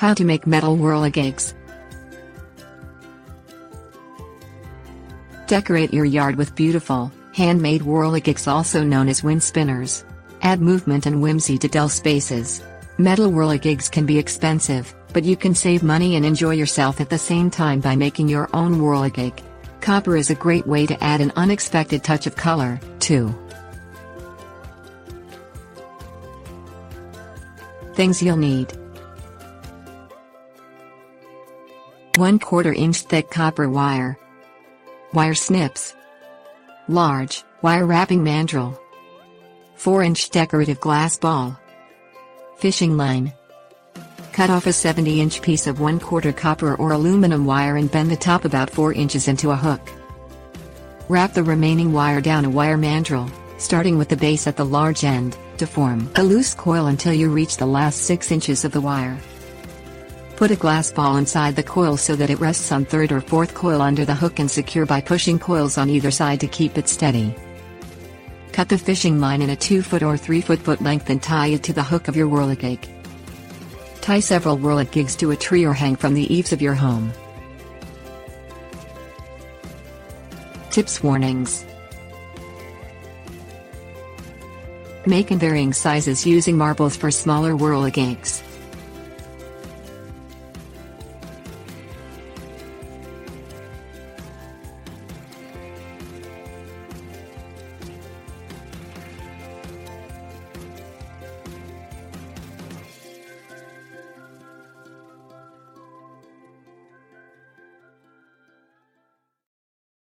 How to make metal whirligigs. Decorate your yard with beautiful, handmade whirligigs, also known as wind spinners. Add movement and whimsy to dull spaces. Metal whirligigs can be expensive, but you can save money and enjoy yourself at the same time by making your own whirligig. Copper is a great way to add an unexpected touch of color, too. Things you'll need: 1/4 inch thick copper wire, wire snips, large, wire wrapping mandrel, 4-inch decorative glass ball, fishing line. Cut off a 70-inch piece of 1/4 copper or aluminum wire and bend the top about 4 inches into a hook. Wrap the remaining wire down a wire mandrel, starting with the base at the large end, to form a loose coil until you reach the last 6 inches of the wire. Put a glass ball inside the coil so that it rests on 3rd or 4th coil under the hook and secure by pushing coils on either side to keep it steady. Cut the fishing line in a 2-foot or 3-foot length and tie it to the hook of your whirligig. Tie several whirligigs to a tree or hang from the eaves of your home. Tips: warnings. Make in varying sizes using marbles for smaller whirligigs.